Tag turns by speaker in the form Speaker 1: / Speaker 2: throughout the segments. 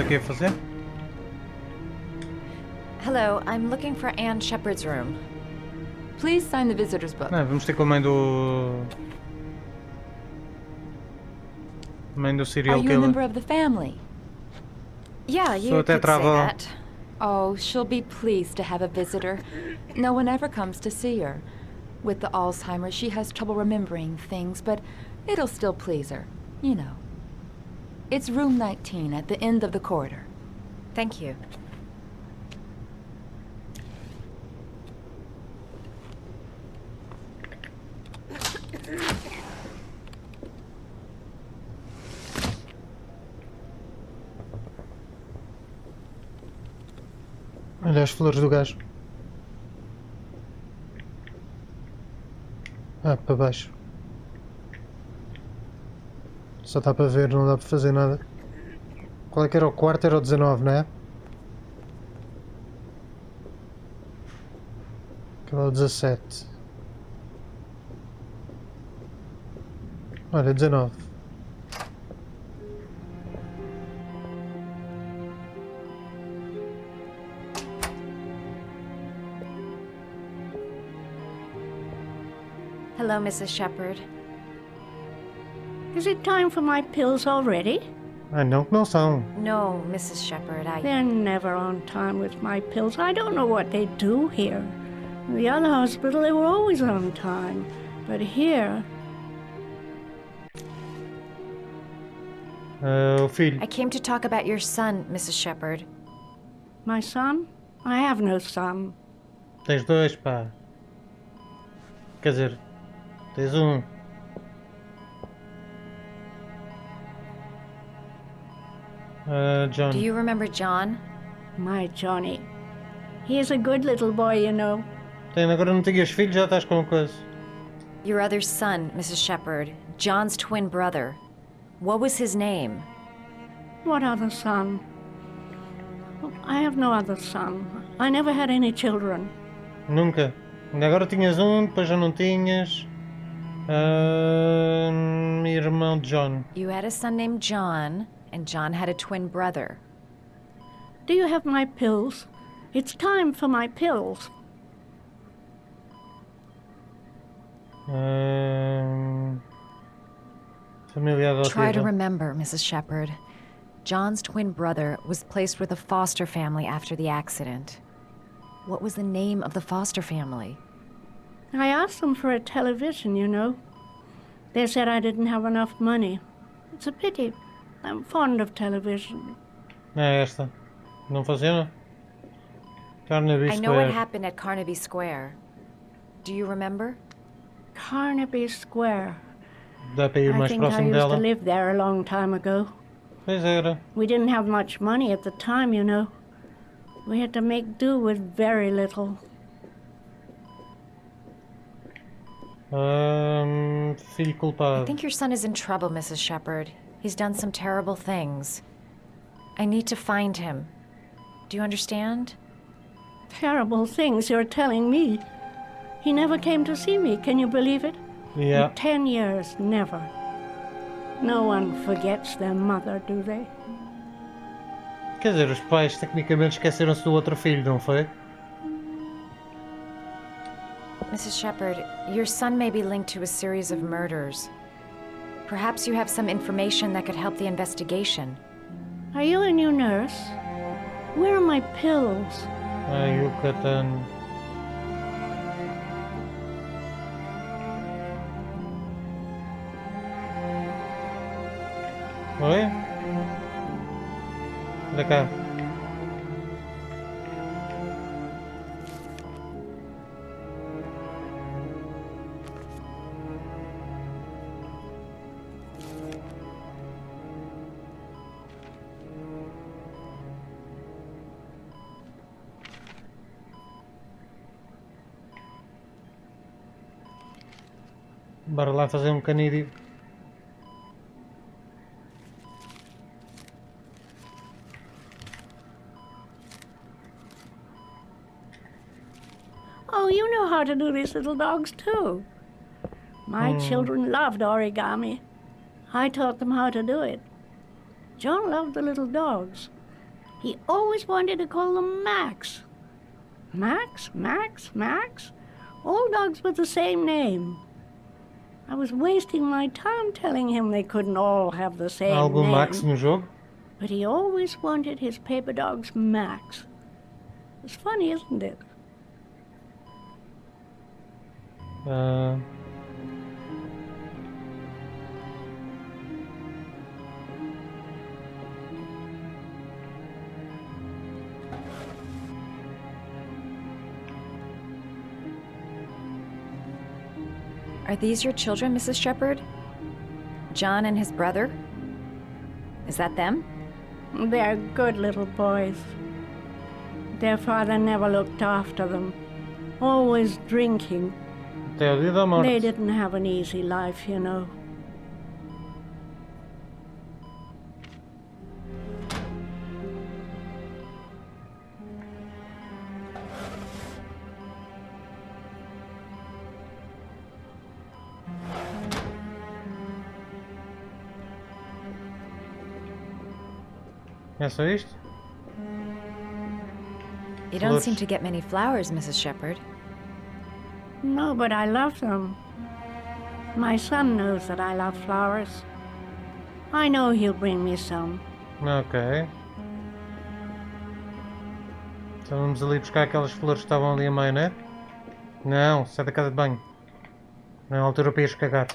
Speaker 1: aqui a fazer?
Speaker 2: Hello, I'm looking for Ann Sheppard's room.
Speaker 3: Please sign the visitor's book.
Speaker 1: Não, vamos ter com a mãe do... Mãe do
Speaker 3: Are
Speaker 1: serial
Speaker 3: you a
Speaker 1: killer.
Speaker 3: member of the family?
Speaker 2: Yeah, you
Speaker 1: Sou
Speaker 2: could say
Speaker 1: tetravó.
Speaker 2: that.
Speaker 3: Oh, she'll be pleased to have a visitor. No one ever comes to see her. With the Alzheimer, she has trouble remembering things, but it'll still please her, you know. It's room 19 at the end of the corridor.
Speaker 2: Thank you.
Speaker 1: Olha as flores do gajo. Ah, para baixo. Só dá para ver, não dá para fazer nada. Qual é que era o quarto? Era o 19, não é? Aquele é o 17. Olha, 19.
Speaker 2: Hello, Mrs. Sheppard.
Speaker 4: Is it time for my pills already?
Speaker 1: Ah, não que não são.
Speaker 2: No, Mrs. Sheppard,
Speaker 4: They're never on time with my pills. I don't know what they do here. In the other hospital, they were always on time. But here,
Speaker 1: O filho.
Speaker 2: I came to talk about your son, Mrs. Sheppard.
Speaker 4: my son? I have no son.
Speaker 1: Tens dois, pá. Quer dizer, tens um. John.
Speaker 2: Do you remember John?
Speaker 4: My Johnny. He is a good little boy, you know.
Speaker 1: Agora não tinhas filhos, já estás com coisa.
Speaker 2: Your other son, Mrs. Sheppard. John's twin brother. What was his name?
Speaker 4: What other son? I have no other son. I never had any children.
Speaker 1: Nunca. Ainda agora tinhas um, depois já não tinhas. Irmão John.
Speaker 2: You had a son named John, and John had a twin brother.
Speaker 4: Do you have my pills? It's time for my pills.
Speaker 1: Família adotiva.
Speaker 2: Try to remember, Mrs. Sheppard. John's twin brother was placed with a foster family after the accident. What was the name of the foster family?
Speaker 4: I asked them for a television, you know. They said I didn't have enough money. It's a pity. I'm fond of television.
Speaker 1: É esta. Não funciona? Carnaby
Speaker 2: I know what
Speaker 1: Square.
Speaker 2: happened at Carnaby Square. Do you remember?
Speaker 4: Carnaby Square.
Speaker 1: Dá para ir
Speaker 4: I
Speaker 1: mais
Speaker 4: think I
Speaker 1: próximo
Speaker 4: used
Speaker 1: dela.
Speaker 4: to live there a long time ago.
Speaker 1: Pois era.
Speaker 4: We didn't have much money at the time, you know. We had to make do with very little.
Speaker 1: Filho
Speaker 2: I
Speaker 1: culpado.
Speaker 2: think your son is in trouble, Mrs. Sheppard. He's done some terrible things. I need to find him. Do you understand?
Speaker 4: Terrible things you're telling me. He never came to see me, can you believe it?
Speaker 1: Yeah.
Speaker 4: In 10 years, never. No one forgets their mother, do they?
Speaker 1: Quer dizer, os pais tecnicamente esqueceram-se do outro filho, não foi?
Speaker 2: Mrs. Sheppard, your son may be linked to a series of murders. Perhaps you have some information that could help the investigation.
Speaker 4: Are you a new nurse? Where are my pills?
Speaker 1: Yucatán. Oi? Olha cá. Bora lá fazer um canídeo.
Speaker 4: Oh, you know how to do these little dogs, too. My children loved origami. I taught them how to do it. John loved the little dogs. He always wanted to call them Max. Max, Max, Max? All dogs with the same name. I was wasting my time telling him they couldn't all have the same
Speaker 1: Algum
Speaker 4: name.
Speaker 1: Max no jogo?
Speaker 4: But he always wanted his paper dogs Max. It's funny, isn't it?
Speaker 2: Are these your children, Mrs. Sheppard? John and his brother? Is that them?
Speaker 4: They're good little boys. Their father never looked after them. Always drinking.
Speaker 1: Até o dia da morte.
Speaker 4: They didn't have an easy life, you know.
Speaker 1: É só isto?
Speaker 2: You don't
Speaker 1: Flores.
Speaker 2: seem to get many flowers, Mrs. Sheppard.
Speaker 4: No, but I love them. My son knows that I love flowers. I know he'll bring me some.
Speaker 1: Ok. Então vamos ali buscar aquelas flores que estavam ali a meio, né? Não, sai da casa de banho. Não é a altura para ires cagar.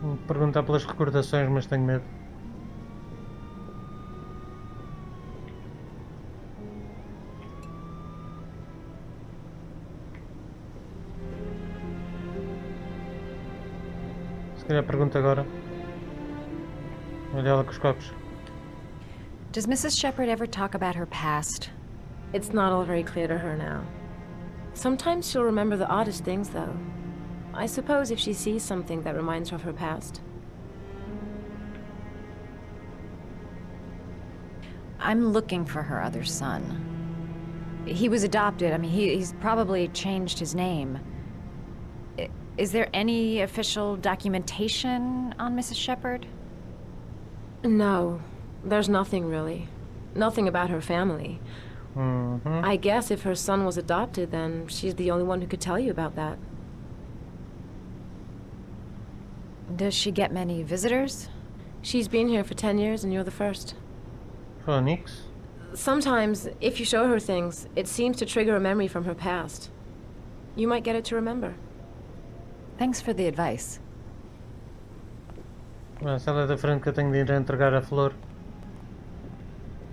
Speaker 1: Vou perguntar pelas recordações, mas tenho medo. Se calhar pergunto agora. Olha ela com os copos.
Speaker 2: Does Mrs. Sheppard ever talk about her past?
Speaker 5: It's not all very clear to her now. Sometimes she'll remember the oddest things, though. I suppose if she sees something that reminds her of her past.
Speaker 2: I'm looking for her other son. He was adopted. I mean, he's probably changed his name. Is there any official documentation on Mrs. Sheppard?
Speaker 5: No, there's nothing really. Nothing about her family. I guess if her son was adopted, then she's the only one who could tell you about that.
Speaker 2: Does she get many visitors?
Speaker 5: She's been here for 10 years and you're the first.
Speaker 1: Phoenix.
Speaker 5: Sometimes, if you show her things, it seems to trigger a memory from her past. You might get it to remember.
Speaker 2: Thanks for the advice.
Speaker 1: Se ela é da frente que eu tenho de ir a entregar a flor.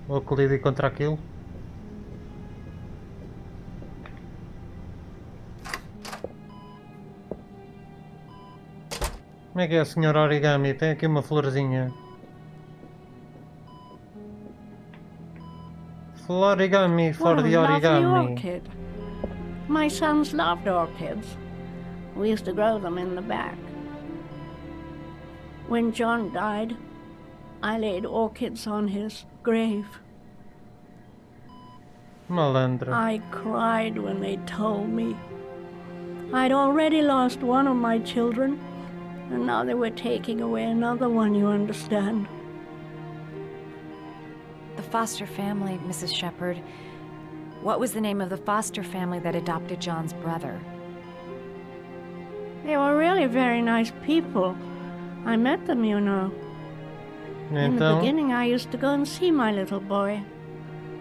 Speaker 1: Ou colidir contra aquilo. Como é que é, Sr. Origami? Tem aqui uma florzinha. Florigami, for the
Speaker 4: What a lovely
Speaker 1: origami.
Speaker 4: orchid. My sons loved orchids. We used to grow them in the back. When John died, I laid orchids on his grave.
Speaker 1: Malandra.
Speaker 4: I cried when they told me. I'd already lost one of my children, and now they were taking away another one, you understand.
Speaker 2: The foster family, Mrs. Sheppard. What was the name of the foster family that adopted John's brother?
Speaker 4: They were really very nice people. I met them, you know. In the
Speaker 1: Então,
Speaker 4: beginning, I used to go and see my little boy.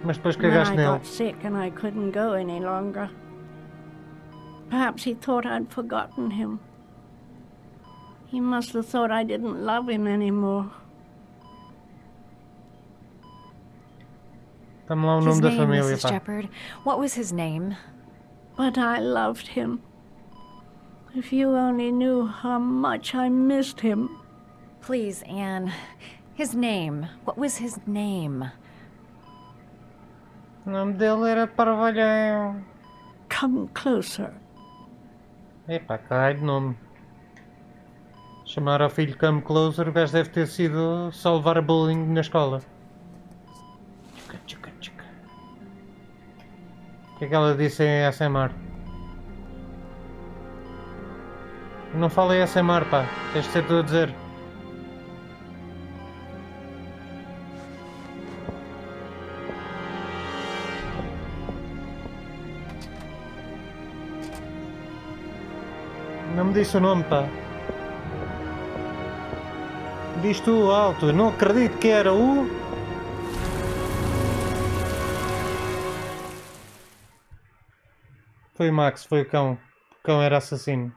Speaker 1: mas depois
Speaker 4: Then
Speaker 1: cagaste
Speaker 4: I
Speaker 1: nele.
Speaker 4: got sick and I couldn't go any longer. Perhaps he thought I'd forgotten him. He must have thought I didn't love him anymore.
Speaker 1: Dá-me lá o
Speaker 2: His
Speaker 1: nome da
Speaker 2: name,
Speaker 1: família,
Speaker 2: Mrs.
Speaker 1: pá.
Speaker 2: Sheppard. What was his name?
Speaker 4: But I loved him. If you only knew how much I missed him.
Speaker 2: Please, Anne. His name. What was his name?
Speaker 1: O nome dele era Parvalhão.
Speaker 4: Come closer.
Speaker 1: Epá, caralho de nome. Chamar ao filho Come Closer, o gajo deve ter sido só levar a bullying na escola. Tchuca, tchuca, tchuca. O que é que ela disse em ASMR? Eu não falo em ASMR, pá. Tens de ser tu a dizer. Não me disse o nome, pá. Diz tu alto. Eu não acredito que era o... Foi o Max, foi o cão. O cão era assassino.